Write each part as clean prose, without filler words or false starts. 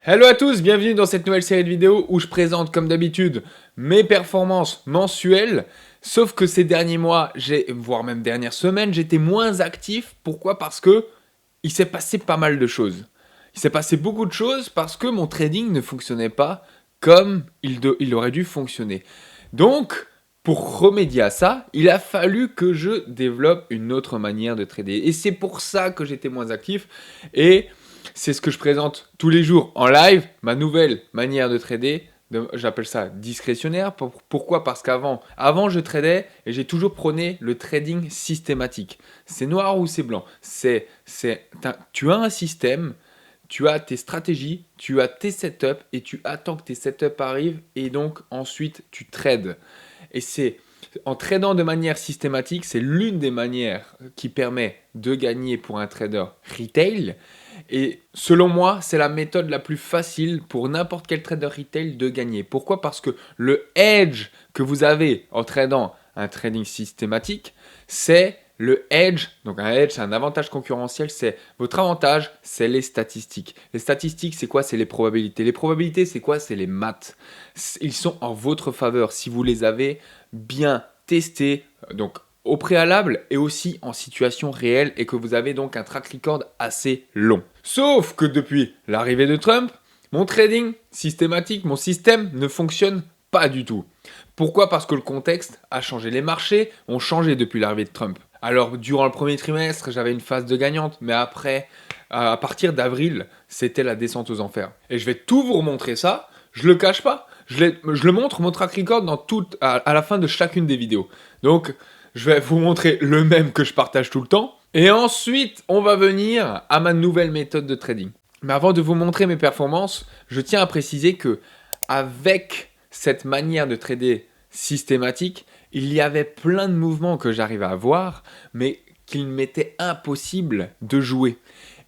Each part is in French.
Hello à tous, bienvenue dans cette nouvelle série de vidéos où je présente comme d'habitude mes performances mensuelles. Sauf que ces derniers mois, voire même dernières semaines, j'étais moins actif. Pourquoi? Parce que il s'est passé pas mal de choses. Il s'est passé beaucoup de choses parce que mon trading ne fonctionnait pas comme il aurait dû fonctionner. Donc, pour remédier à ça, il a fallu que je développe une autre manière de trader. Et c'est pour ça que j'étais moins actif. Et c'est ce que je présente tous les jours en live, ma nouvelle manière de trader. J'appelle ça discrétionnaire. Pourquoi? Parce qu'avant je tradais et j'ai toujours prôné le trading systématique. C'est noir ou c'est blanc. Tu as un système, tu as tes stratégies, tu as tes setups et tu attends que tes setups arrivent et donc ensuite tu trades. Et c'est en tradant de manière systématique, c'est l'une des manières qui permet de gagner pour un trader retail. Et selon moi, c'est la méthode la plus facile pour n'importe quel trader retail de gagner. Pourquoi? Parce que le edge que vous avez en tradant un trading systématique, c'est le edge. Donc un edge, c'est un avantage concurrentiel. C'est votre avantage, c'est les statistiques. Les statistiques, c'est quoi? C'est les probabilités. Les probabilités, c'est quoi? C'est les maths. Ils sont en votre faveur si vous les avez bien testés. Donc au préalable et aussi en situation réelle et que vous avez donc un track record assez long. Sauf que depuis l'arrivée de Trump, mon trading systématique, mon système ne fonctionne pas du tout. Pourquoi? Parce que le contexte a changé. Les marchés ont changé depuis l'arrivée de Trump. Alors, durant le premier trimestre, j'avais une phase de gagnante, mais après, à partir d'avril, c'était la descente aux enfers. Et je vais tout vous remontrer ça, je le cache pas. Je le montre, mon track record, à la fin de chacune des vidéos. Donc, je vais vous montrer le même que je partage tout le temps. Et ensuite, on va venir à ma nouvelle méthode de trading. Mais avant de vous montrer mes performances, je tiens à préciser que avec cette manière de trader systématique, il y avait plein de mouvements que j'arrivais à voir, mais qu'il m'était impossible de jouer.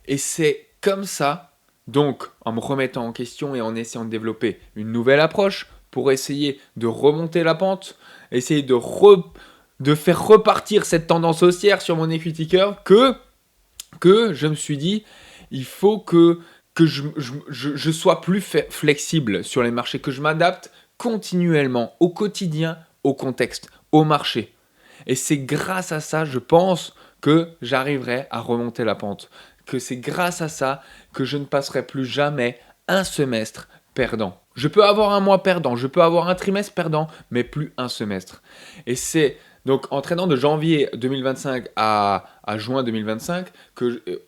Et c'est comme ça, donc en me remettant en question et en essayant de développer une nouvelle approche pour essayer de remonter la pente, essayer de faire repartir cette tendance haussière sur mon equity curve que je me suis dit, il faut que je sois plus flexible sur les marchés, que je m'adapte continuellement, au quotidien, au contexte, au marché. Et c'est grâce à ça, je pense, que j'arriverai à remonter la pente. Que c'est grâce à ça que je ne passerai plus jamais un semestre perdant. Je peux avoir un mois perdant, je peux avoir un trimestre perdant, mais plus un semestre. Et c'est donc en traînant de janvier 2025 à juin 2025,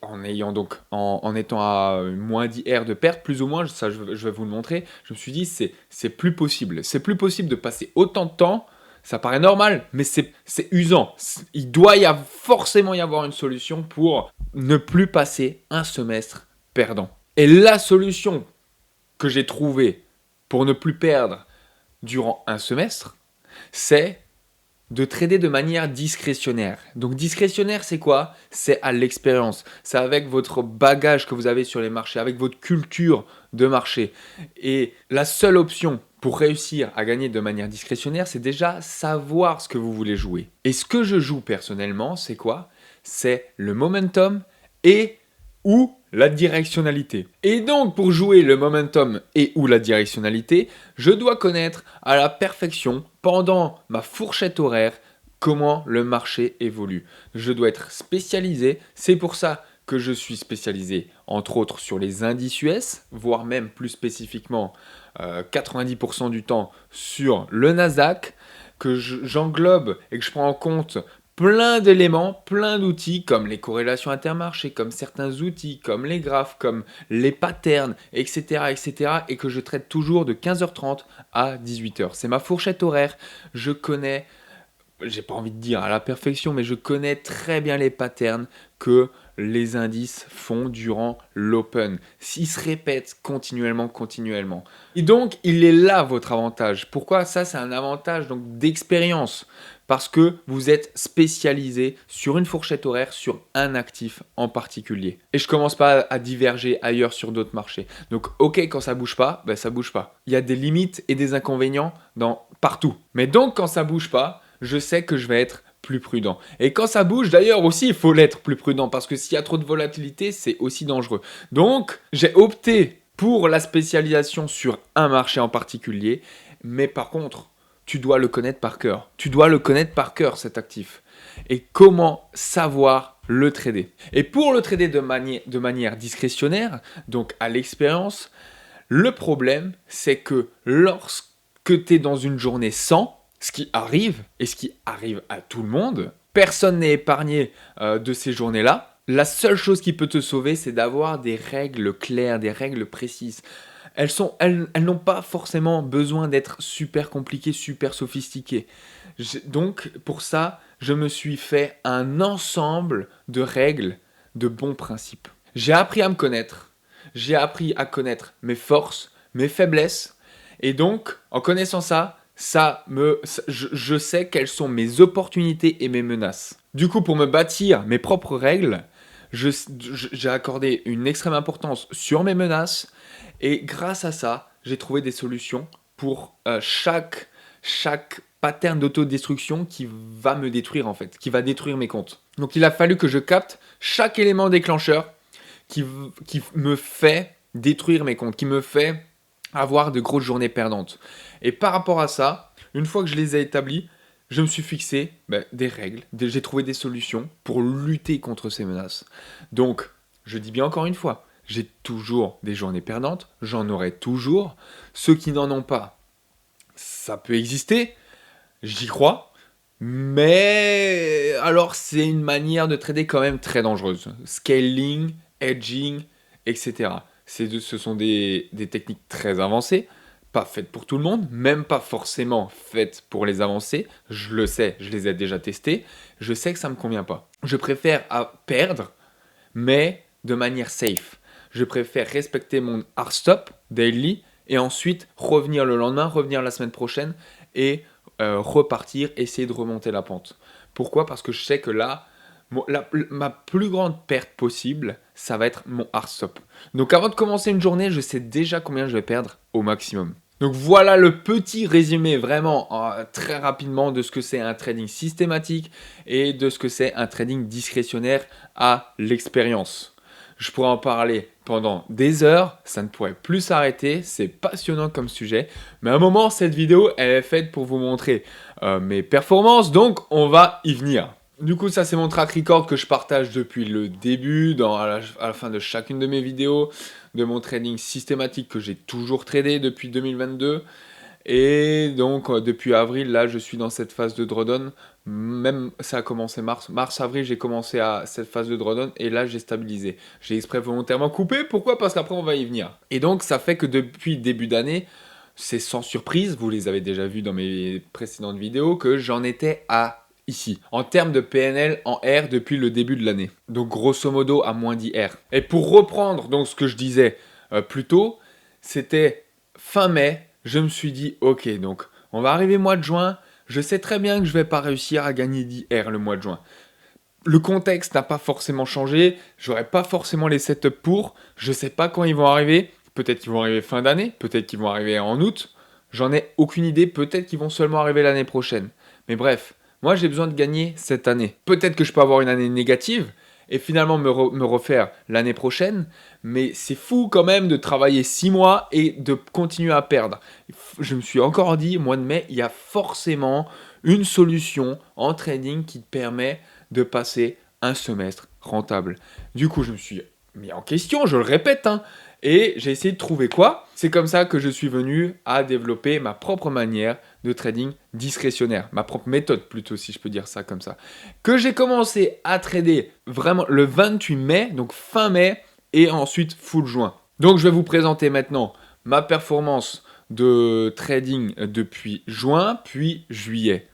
en étant à moins 10 R de perte, plus ou moins, ça je vais vous le montrer, je me suis dit c'est plus possible. C'est plus possible de passer autant de temps. Ça paraît normal, mais c'est usant. Il doit forcément y avoir une solution pour ne plus passer un semestre perdant. Et la solution que j'ai trouvée pour ne plus perdre durant un semestre, c'est de trader de manière discrétionnaire. Donc discrétionnaire, c'est quoi? C'est à l'expérience. C'est avec votre bagage que vous avez sur les marchés, avec votre culture de marché. Et la seule option pour réussir à gagner de manière discrétionnaire, c'est déjà savoir ce que vous voulez jouer. Et ce que je joue personnellement, c'est quoi? C'est le momentum et ou la directionnalité. Et donc, pour jouer le momentum et ou la directionnalité, je dois connaître à la perfection, pendant ma fourchette horaire, comment le marché évolue. Je dois être spécialisé, c'est pour ça que je suis spécialisé, entre autres, sur les indices US, voire même plus spécifiquement 90% du temps sur le Nasdaq, que j'englobe et que je prends en compte plein d'éléments, plein d'outils comme les corrélations intermarchés, comme certains outils, comme les graphes, comme les patterns, etc., etc. et que je traite toujours de 15h30 à 18h. C'est ma fourchette horaire. Je connais, j'ai pas envie de dire à la perfection, mais je connais très bien les patterns que les indices font durant l'open. S'ils se répètent continuellement. Et donc, il est là votre avantage. Pourquoi ça, c'est un avantage donc d'expérience? Parce que vous êtes spécialisé sur une fourchette horaire, sur un actif en particulier. Et je commence pas à diverger ailleurs sur d'autres marchés. Donc, ok, quand ça bouge pas, ben ça bouge pas. Il y a des limites et des inconvénients partout. Mais donc, quand ça bouge pas, je sais que je vais être plus prudent. Et quand ça bouge, d'ailleurs aussi, il faut l'être plus prudent parce que s'il y a trop de volatilité, c'est aussi dangereux. Donc, j'ai opté pour la spécialisation sur un marché en particulier, mais par contre, tu dois le connaître par cœur. Tu dois le connaître par cœur, cet actif. Et comment savoir le trader? Et pour le trader de manière discrétionnaire, donc à l'expérience, le problème, c'est que lorsque tu es dans une journée sans, ce qui arrive, et ce qui arrive à tout le monde, personne n'est épargné de ces journées-là. La seule chose qui peut te sauver, c'est d'avoir des règles claires, des règles précises. Elles n'ont pas forcément besoin d'être super compliquées, super sophistiquées. Donc, pour ça, je me suis fait un ensemble de règles, de bons principes. J'ai appris à me connaître. J'ai appris à connaître mes forces, mes faiblesses. Et donc, en connaissant ça, je sais quelles sont mes opportunités et mes menaces. Du coup, pour me bâtir mes propres règles, j'ai accordé une extrême importance sur mes menaces. Et grâce à ça, j'ai trouvé des solutions pour chaque pattern d'autodestruction qui va me détruire en fait, qui va détruire mes comptes. Donc il a fallu que je capte chaque élément déclencheur qui me fait détruire mes comptes, qui me fait avoir de grosses journées perdantes. Et par rapport à ça, une fois que je les ai établis, je me suis fixé des règles, j'ai trouvé des solutions pour lutter contre ces menaces. Donc, je dis bien encore une fois, j'ai toujours des journées perdantes, j'en aurai toujours. Ceux qui n'en ont pas, ça peut exister, j'y crois. Mais alors, c'est une manière de trader quand même très dangereuse. Scaling, hedging, etc. Ce sont des techniques très avancées, pas faites pour tout le monde, même pas forcément faites pour les avancés. Je le sais, je les ai déjà testées. Je sais que ça ne me convient pas. Je préfère perdre, mais de manière safe. Je préfère respecter mon hard stop daily et ensuite revenir le lendemain, revenir la semaine prochaine et repartir, essayer de remonter la pente. Pourquoi? Parce que je sais que là, ma plus grande perte possible, ça va être mon hard stop. Donc avant de commencer une journée, je sais déjà combien je vais perdre au maximum. Donc voilà le petit résumé vraiment très rapidement de ce que c'est un trading systématique et de ce que c'est un trading discrétionnaire à l'expérience. Je pourrais en parler pendant des heures, ça ne pourrait plus s'arrêter, c'est passionnant comme sujet. Mais à un moment, cette vidéo, elle est faite pour vous montrer mes performances, donc on va y venir. Du coup, ça c'est mon track record que je partage depuis le début, à la fin de chacune de mes vidéos, de mon trading systématique que j'ai toujours tradé depuis 2022. Et donc, depuis avril, là, je suis dans cette phase de drawdown. Même, ça a commencé mars-avril, j'ai commencé à cette phase de drawdown et là, j'ai stabilisé. J'ai exprès volontairement coupé. Pourquoi? Parce qu'après, on va y venir. Et donc, ça fait que depuis début d'année, c'est sans surprise, vous les avez déjà vus dans mes précédentes vidéos, que j'en étais à ici, en termes de PNL en R depuis le début de l'année. Donc, grosso modo, à moins 10 R. Et pour reprendre donc ce que je disais plus tôt, c'était fin mai. Je me suis dit, ok, donc on va arriver mois de juin, je sais très bien que je ne vais pas réussir à gagner 10 R le mois de juin. Le contexte n'a pas forcément changé, j'aurai pas forcément les setups pour, je ne sais pas quand ils vont arriver, peut-être qu'ils vont arriver fin d'année, peut-être qu'ils vont arriver en août, j'en ai aucune idée, peut-être qu'ils vont seulement arriver l'année prochaine. Mais bref, moi j'ai besoin de gagner cette année. Peut-être que je peux avoir une année négative, et finalement me refaire l'année prochaine, mais c'est fou quand même de travailler 6 mois et de continuer à perdre. Je me suis encore dit, mois de mai, il y a forcément une solution en trading qui te permet de passer un semestre rentable. Du coup, je me suis mis en question, je le répète, et j'ai essayé de trouver quoi. C'est comme ça que je suis venu à développer ma propre manière de trading discrétionnaire, ma propre méthode plutôt, si je peux dire ça comme ça, que j'ai commencé à trader vraiment le 28 mai, donc fin mai, et ensuite full juin. Donc je vais vous présenter maintenant ma performance de trading depuis juin, puis juillet,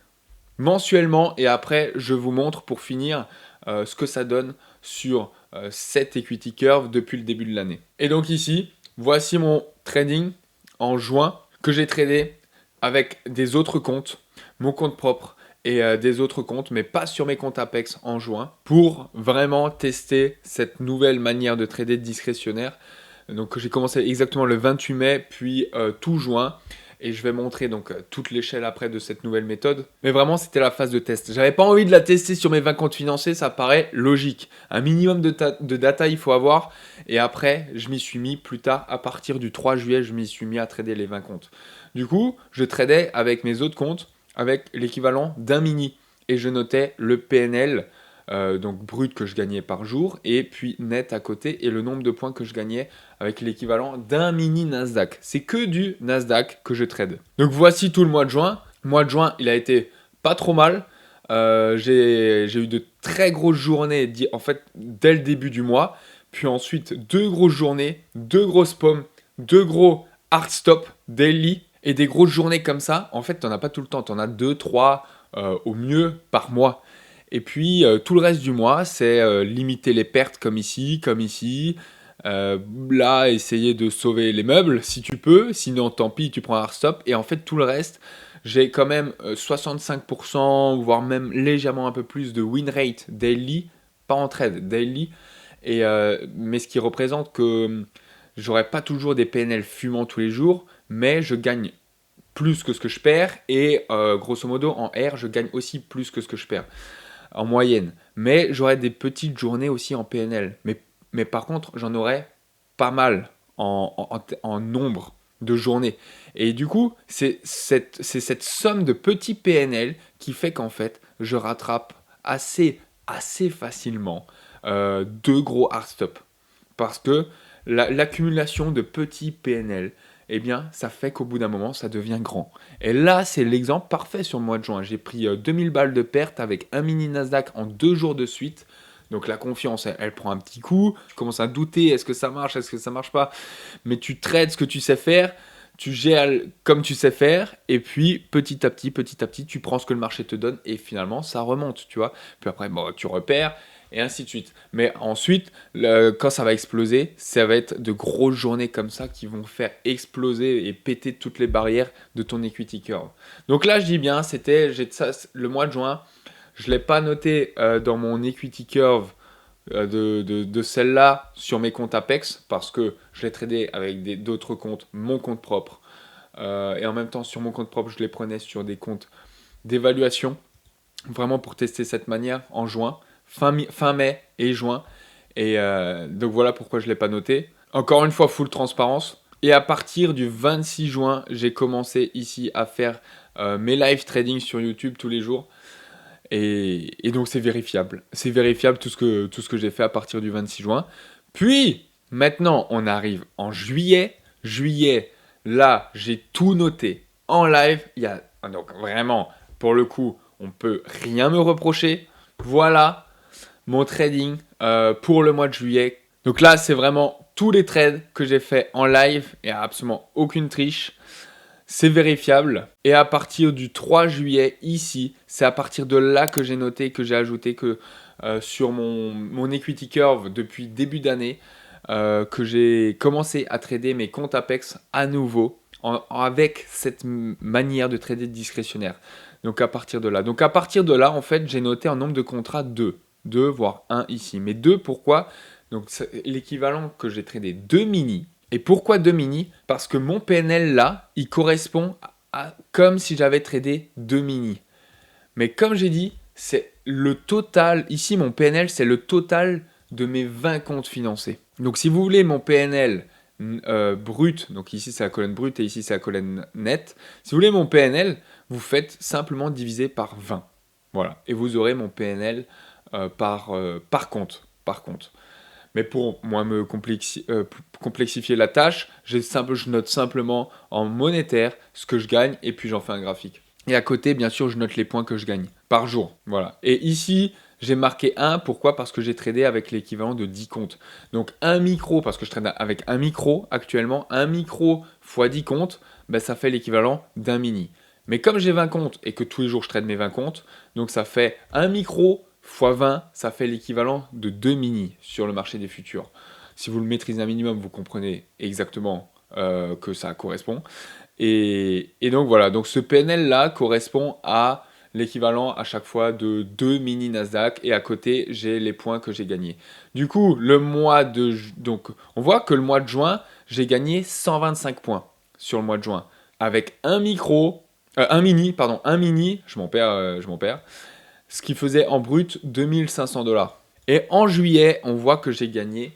mensuellement, et après je vous montre pour finir ce que ça donne sur cette equity curve depuis le début de l'année. Et donc ici, voici mon trading en juin que j'ai tradé avec des autres comptes, mon compte propre et des autres comptes, mais pas sur mes comptes Apex en juin, pour vraiment tester cette nouvelle manière de trader discrétionnaire. Donc j'ai commencé exactement le 28 mai, puis tout juin. et je vais montrer donc toute l'échelle après de cette nouvelle méthode. Mais vraiment, c'était la phase de test. J'avais pas envie de la tester sur mes 20 comptes financiers, ça paraît logique. Un minimum de data, il faut avoir. Et après, je m'y suis mis plus tard, à partir du 3 juillet, je m'y suis mis à trader les 20 comptes. Du coup, je tradais avec mes autres comptes, avec l'équivalent d'un mini. Et je notais le PNL, donc brut que je gagnais par jour, et puis net à côté, et le nombre de points que je gagnais avec l'équivalent d'un mini Nasdaq. C'est que du Nasdaq que je trade. Donc voici tout le mois de juin. Le mois de juin, il a été pas trop mal. J'ai eu de très grosses journées, en fait, dès le début du mois. Puis ensuite, 2 grosses journées, 2 grosses pommes, 2 gros hard stop daily. Et des grosses journées comme ça, en fait, t'en as pas tout le temps. T'en as 2, 3 au mieux par mois. Et puis, tout le reste du mois, c'est limiter les pertes comme ici, comme ici. Là, essayer de sauver les meubles si tu peux. Sinon, tant pis, tu prends un hard stop. Et en fait, tout le reste, j'ai quand même 65%, voire même légèrement un peu plus de win rate daily, pas en trade, daily. Mais ce qui représente que j'aurai pas toujours des PNL fumants tous les jours, mais je gagne plus que ce que je perds. Et grosso modo, en R, je gagne aussi plus que ce que je perds en moyenne. Mais j'aurai des petites journées aussi en PNL. Mais par contre, j'en aurai pas mal en nombre de journées. Et du coup, c'est cette somme de petits PNL qui fait qu'en fait, je rattrape assez facilement 2 gros hard stop. Parce que l'accumulation de petits PNL, eh bien, ça fait qu'au bout d'un moment, ça devient grand. Et là, c'est l'exemple parfait sur le mois de juin. J'ai pris 2000 balles de perte avec un mini Nasdaq en 2 jours de suite. Donc la confiance, elle prend un petit coup. Je commence à douter, est-ce que ça marche, est-ce que ça marche pas. Mais tu trades ce que tu sais faire, tu gères comme tu sais faire, et puis petit à petit, tu prends ce que le marché te donne, et finalement, ça remonte, tu vois. Puis après, bon, tu repères, et ainsi de suite. Mais ensuite, quand ça va exploser, ça va être de grosses journées comme ça qui vont faire exploser et péter toutes les barrières de ton equity curve. Donc là, je dis bien, le mois de juin. Je ne l'ai pas noté dans mon equity curve de celle-là sur mes comptes Apex parce que je l'ai tradé avec d'autres comptes, mon compte propre. Et en même temps, sur mon compte propre, je les prenais sur des comptes d'évaluation, vraiment pour tester cette manière en juin, fin mai et juin. Et donc voilà pourquoi je ne l'ai pas noté. Encore une fois, full transparence. Et à partir du 26 juin, j'ai commencé ici à faire mes live trading sur YouTube tous les jours. Et donc c'est vérifiable. C'est vérifiable tout ce que j'ai fait à partir du 26 juin. Puis, maintenant, on arrive en juillet. Juillet, là, j'ai tout noté en live. Donc vraiment, pour le coup, on peut rien me reprocher. Voilà mon trading pour le mois de juillet. Donc là, c'est vraiment tous les trades que j'ai fait en live. Il n'y a absolument aucune triche. C'est vérifiable. Et à partir du 3 juillet, ici, c'est à partir de là que j'ai noté, que j'ai ajouté que sur mon equity curve depuis début d'année, que j'ai commencé à trader mes comptes Apex à nouveau avec cette manière de trader discrétionnaire. Donc à partir de là. Donc à partir de là, en fait, j'ai noté un nombre de contrats 2. 2, voire 1 ici. Mais 2, pourquoi? Donc l'équivalent que j'ai tradé 2 mini. Et pourquoi 2 mini? Parce que mon PNL là, il correspond à comme si j'avais tradé 2 mini. Mais comme j'ai dit, c'est le total. Ici, mon PNL, c'est le total de mes 20 comptes financés. Donc si vous voulez mon PNL brut, donc ici c'est la colonne brute et ici c'est la colonne nette. Si vous voulez mon PNL, vous faites simplement diviser par 20. Voilà. Et vous aurez mon PNL par compte. Par compte. Mais pour moi me complexifier la tâche, je note simplement en monétaire ce que je gagne et puis j'en fais un graphique. Et à côté, bien sûr, je note les points que je gagne par jour. Voilà. Et ici, j'ai marqué 1. Pourquoi? Parce que j'ai tradé avec l'équivalent de 10 comptes. Donc un micro, parce que je trade avec un micro actuellement, un micro x 10 comptes, ben, ça fait l'équivalent d'un mini. Mais comme j'ai 20 comptes et que tous les jours je trade mes 20 comptes, donc ça fait un micro x 20, ça fait l'équivalent de 2 mini sur le marché des futurs. Si vous le maîtrisez un minimum, vous comprenez exactement que ça correspond. Et donc voilà, donc ce PNL là correspond à l'équivalent à chaque fois de 2 mini Nasdaq et à côté j'ai les points que j'ai gagnés. Du coup, donc on voit que le mois de juin, j'ai gagné 125 points sur le mois de juin. avec un micro, un mini, je m'en perds, ce qui faisait en brut 2500 $. Et en juillet, on voit que j'ai gagné,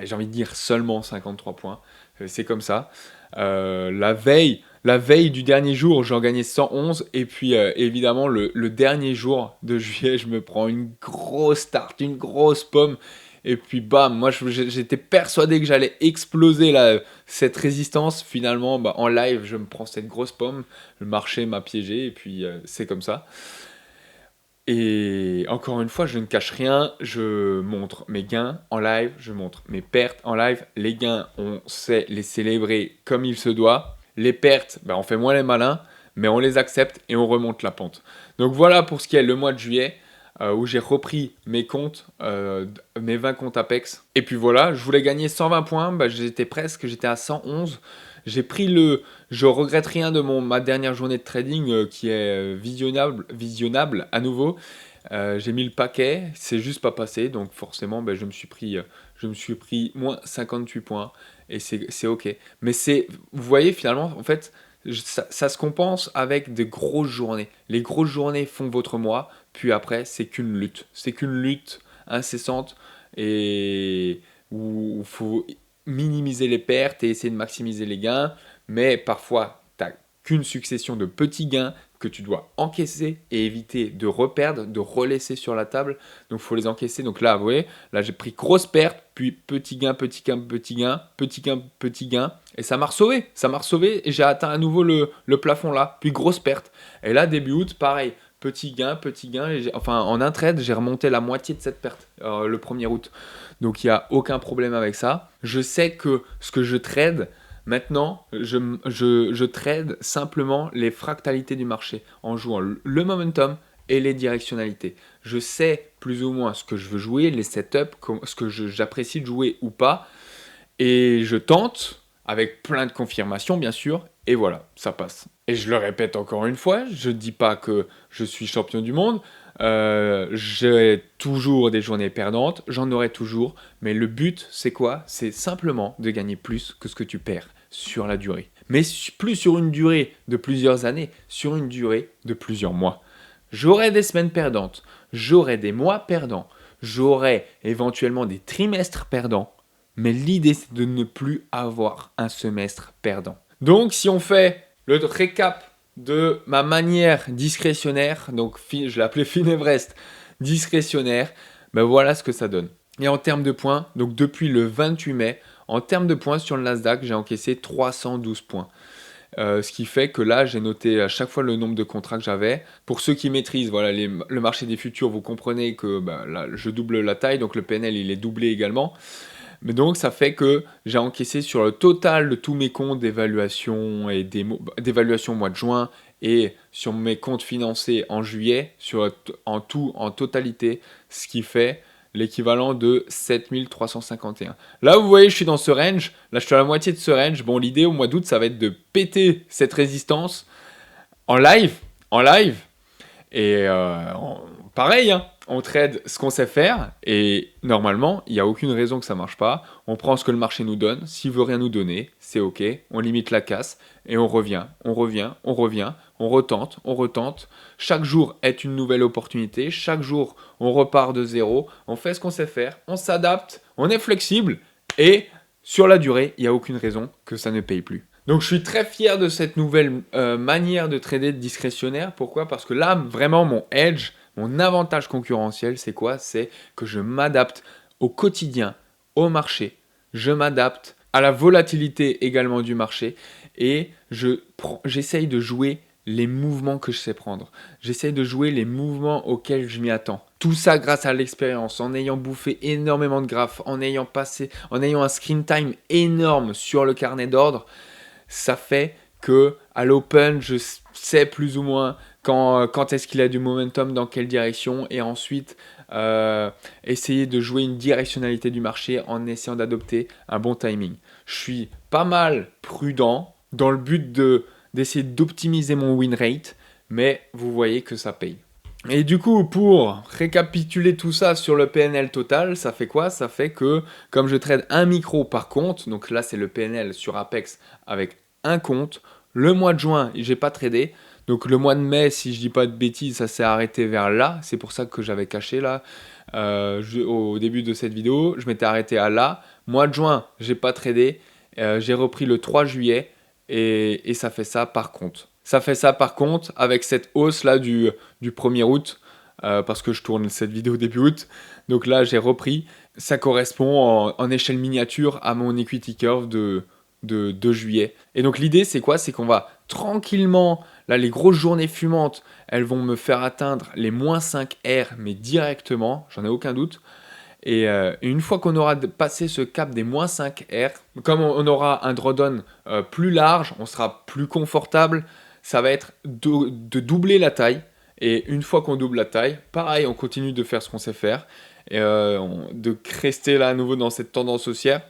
j'ai envie de dire seulement 53 points. C'est comme ça. La veille du dernier jour, j'en gagnais 111. Et puis, évidemment, le dernier jour de juillet, je me prends une grosse tarte, une grosse pomme. Et puis, bam, moi, j'étais persuadé que j'allais exploser cette résistance. Finalement, bah, en live, je me prends cette grosse pomme. Le marché m'a piégé. Et puis, c'est comme ça. Et encore une fois, je ne cache rien, je montre mes gains en live, je montre mes pertes en live. Les gains, on sait les célébrer comme il se doit. Les pertes, ben, on fait moins les malins, mais on les accepte et on remonte la pente. Donc voilà pour ce qui est le mois de juillet, où j'ai repris mes comptes, mes 20 comptes Apex. Et puis voilà, je voulais gagner 120 points, ben, j'étais à 111. Je regrette rien de ma dernière journée de trading qui est visionnable à nouveau. J'ai mis le paquet, c'est juste pas passé, donc forcément ben, je me suis pris moins 58 points et c'est ok. Mais vous voyez finalement, en fait, ça se compense avec des grosses journées. Les grosses journées font votre mois, puis après c'est qu'une lutte incessante et où il faut minimiser les pertes et essayer de maximiser les gains, mais parfois, tu n'as qu'une succession de petits gains que tu dois encaisser et éviter de reperdre, de relaisser sur la table. Donc, il faut les encaisser. Donc là, vous voyez, là, j'ai pris grosse perte, puis petit gain, petit gain, petit gain, petit gain, petit gain. Et ça m'a sauvé. Ça m'a sauvé et j'ai atteint à nouveau le plafond là. Puis grosse perte. Et là, début août, pareil. Petit gain, petit gain. Enfin, en un trade, j'ai remonté la moitié de cette perte le 1er août. Donc, il n'y a aucun problème avec ça. Je sais que ce que je trade, maintenant, je trade simplement les fractalités du marché en jouant le momentum et les directionnalités. Je sais plus ou moins ce que je veux jouer, les setups, ce que j'apprécie de jouer ou pas. Et je tente avec plein de confirmations, bien sûr. Et voilà, ça passe. Et je le répète encore une fois, je ne dis pas que je suis champion du monde. J'ai toujours des journées perdantes, j'en aurai toujours. Mais le but, c'est quoi? C'est simplement de gagner plus que ce que tu perds sur la durée. Mais plus sur une durée de plusieurs années, sur une durée de plusieurs mois. J'aurai des semaines perdantes, j'aurai des mois perdants, j'aurai éventuellement des trimestres perdants. Mais l'idée, c'est de ne plus avoir un semestre perdant. Donc, si on fait le récap de ma manière discrétionnaire, donc je l'ai appelé Finevrest discrétionnaire, ben voilà ce que ça donne. Et en termes de points, donc depuis le 28 mai, en termes de points sur le Nasdaq, j'ai encaissé 312 points. Ce qui fait que là, j'ai noté à chaque fois le nombre de contrats que j'avais. Pour ceux qui maîtrisent voilà, le marché des futurs, vous comprenez que là, je double la taille, donc le PNL il est doublé également. Mais donc, ça fait que j'ai encaissé sur le total de tous mes comptes d'évaluation et d'évaluation au mois de juin et sur mes comptes financés en juillet, en totalité, ce qui fait l'équivalent de 7351. Là, vous voyez, je suis dans ce range. Là, je suis à la moitié de ce range. Bon, l'idée au mois d'août, ça va être de péter cette résistance en live. Et pareil, hein, on trade ce qu'on sait faire et normalement, il n'y a aucune raison que ça ne marche pas. On prend ce que le marché nous donne. S'il veut rien nous donner, c'est OK. On limite la casse et on revient. On retente. Chaque jour est une nouvelle opportunité. Chaque jour, on repart de zéro. On fait ce qu'on sait faire. On s'adapte. On est flexible et sur la durée, il n'y a aucune raison que ça ne paye plus. Donc je suis très fier de cette nouvelle manière de trader discrétionnaire. Pourquoi? Parce que là, vraiment, mon edge, mon avantage concurrentiel, c'est quoi? C'est que je m'adapte au quotidien, au marché. Je m'adapte à la volatilité également du marché. Et j'essaye de jouer les mouvements que je sais prendre. J'essaye de jouer les mouvements auxquels je m'y attends. Tout ça grâce à l'expérience, en ayant bouffé énormément de graphes, en ayant un screen time énorme sur le carnet d'ordre. Ça fait que à l'open, je sais plus ou moins quand est-ce qu'il a du momentum, dans quelle direction, et ensuite essayer de jouer une directionnalité du marché en essayant d'adopter un bon timing. Je suis pas mal prudent dans le but d'essayer d'optimiser mon win rate, mais vous voyez que ça paye. Et du coup, pour récapituler tout ça sur le PNL total, ça fait quoi? Ça fait que, comme je trade un micro par compte, donc là c'est le PNL sur Apex avec un compte, Le mois de juin, j'ai pas tradé. Donc le mois de mai, si je dis pas de bêtises, ça s'est arrêté vers là. C'est pour ça que j'avais caché là. Au début de cette vidéo, je m'étais arrêté à là. Mois de juin, j'ai pas tradé. J'ai repris le 3 juillet et ça fait ça par contre. Ça fait ça par contre avec cette hausse là du 1er août. Parce que je tourne cette vidéo début août. Donc là, j'ai repris. Ça correspond en échelle miniature à mon equity curve de 2 juillet. Et donc l'idée, c'est quoi? C'est qu'on va tranquillement, là, les grosses journées fumantes, elles vont me faire atteindre les moins 5 R, mais directement, j'en ai aucun doute. Et une fois qu'on aura passé ce cap des moins 5 R, comme on aura un drawdown plus large, on sera plus confortable, ça va être de doubler la taille. Et une fois qu'on double la taille, pareil, on continue de faire ce qu'on sait faire, et de rester là à nouveau dans cette tendance haussière,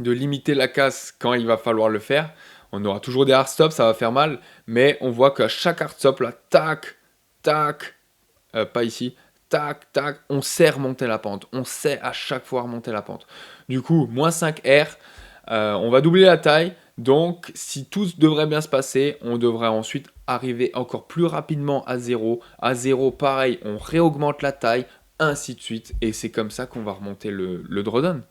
de limiter la casse quand il va falloir le faire. On aura toujours des hard stops, ça va faire mal, mais on voit qu'à chaque hard stop, là, tac, tac, pas ici, tac, tac, on sait remonter la pente. On sait à chaque fois remonter la pente. Du coup, moins 5 R, on va doubler la taille. Donc, si tout devrait bien se passer, on devrait ensuite arriver encore plus rapidement à 0. À 0, pareil, on réaugmente la taille, ainsi de suite. Et c'est comme ça qu'on va remonter le drawdown.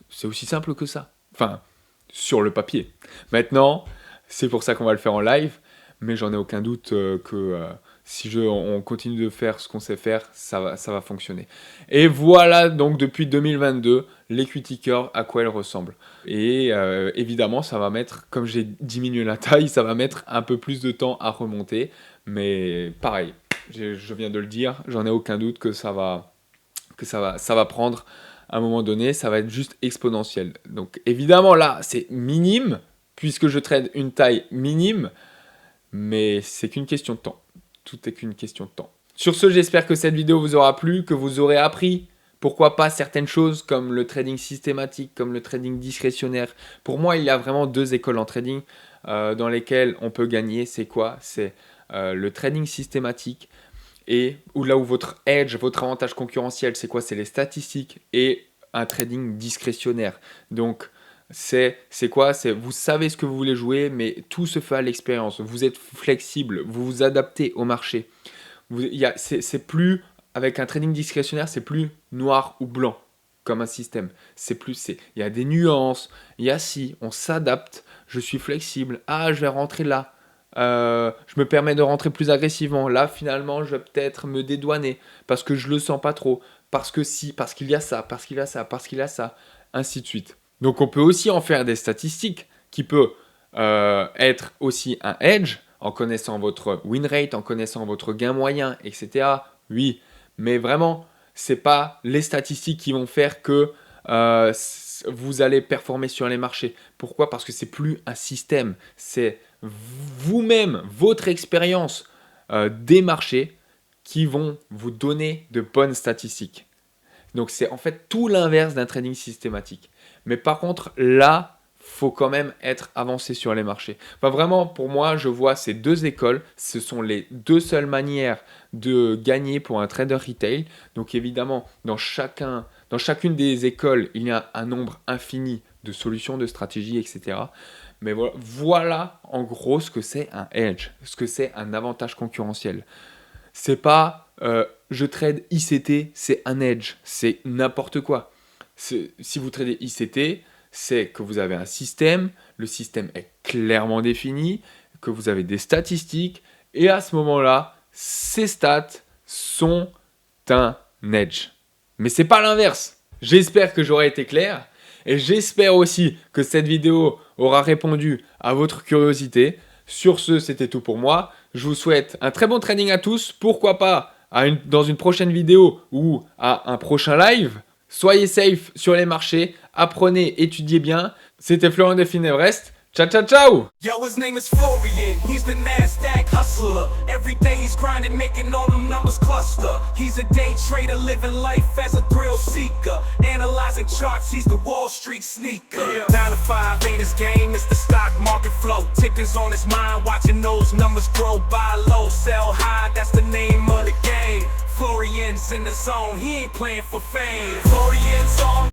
C'est aussi simple que ça. Enfin, sur le papier. Maintenant, c'est pour ça qu'on va le faire en live. Mais j'en ai aucun doute que si on continue de faire ce qu'on sait faire, ça va fonctionner. Et voilà donc depuis 2022, l'equity curve, à quoi elle ressemble. Et évidemment, ça va mettre, comme j'ai diminué la taille, ça va mettre un peu plus de temps à remonter. Mais pareil, je viens de le dire, j'en ai aucun doute que ça va prendre à un moment donné, ça va être juste exponentiel. Donc évidemment là, c'est minime, puisque je trade une taille minime, mais c'est qu'une question de temps. Tout est qu'une question de temps. Sur ce, j'espère que cette vidéo vous aura plu, que vous aurez appris, pourquoi pas certaines choses comme le trading systématique, comme le trading discrétionnaire. Pour moi, il y a vraiment 2 écoles en trading dans lesquelles on peut gagner. C'est quoi? C'est le trading systématique et là où votre edge, votre avantage concurrentiel, c'est quoi? C'est les statistiques et un trading discrétionnaire. Donc, c'est quoi? C'est vous savez ce que vous voulez jouer, mais tout se fait à l'expérience. Vous êtes flexible, vous vous adaptez au marché. C'est plus, avec un trading discrétionnaire, c'est plus noir ou blanc comme un système. Il y a des nuances, il y a on s'adapte, je suis flexible. Ah, je vais rentrer là. Je me permets de rentrer plus agressivement. Là, finalement, je vais peut-être me dédouaner parce que je le sens pas trop. Parce qu'il y a ça, parce qu'il y a ça, parce qu'il y a ça, ainsi de suite. Donc, on peut aussi en faire des statistiques qui peut être aussi un edge en connaissant votre win rate, en connaissant votre gain moyen, etc. Oui, mais vraiment, c'est pas les statistiques qui vont faire que vous allez performer sur les marchés. Pourquoi? Parce que c'est plus un système, c'est vous-même, votre expérience des marchés qui vont vous donner de bonnes statistiques. Donc c'est en fait tout l'inverse d'un trading systématique. Mais par contre, là, faut quand même être avancé sur les marchés. Enfin vraiment, pour moi, je vois ces 2 écoles. Ce sont les 2 seules manières de gagner pour un trader retail. Donc évidemment, dans chacune des écoles, il y a un nombre infini de solutions, de stratégies, etc. Mais voilà en gros ce que c'est un edge, ce que c'est un avantage concurrentiel. C'est pas je trade ICT, c'est un edge, c'est n'importe quoi. Si vous tradez ICT, c'est que vous avez un système, le système est clairement défini, que vous avez des statistiques, et à ce moment-là, ces stats sont un edge. Mais c'est pas l'inverse. J'espère que j'aurai été clair, et j'espère aussi que cette vidéo aura répondu à votre curiosité. Sur ce, c'était tout pour moi. Je vous souhaite un très bon trading à tous. Pourquoi pas dans une prochaine vidéo ou à un prochain live. Soyez safe sur les marchés. Apprenez, étudiez bien. C'était Florian Delphine Everest. Ciao, ciao, ciao! Yo, his name is Florian, he's the NASDAQ hustler. Every day he's grinding, making all them numbers cluster. He's a day trader, living life as a thrill seeker. Analyzing charts, he's the Wall Street sneaker. 9 to 5 ain't his game, it's the stock market flow. Tickers on his mind, watching those numbers grow. Buy low, sell high, that's the name of the game. Florian's in the zone, he ain't playing for fame. Florian's on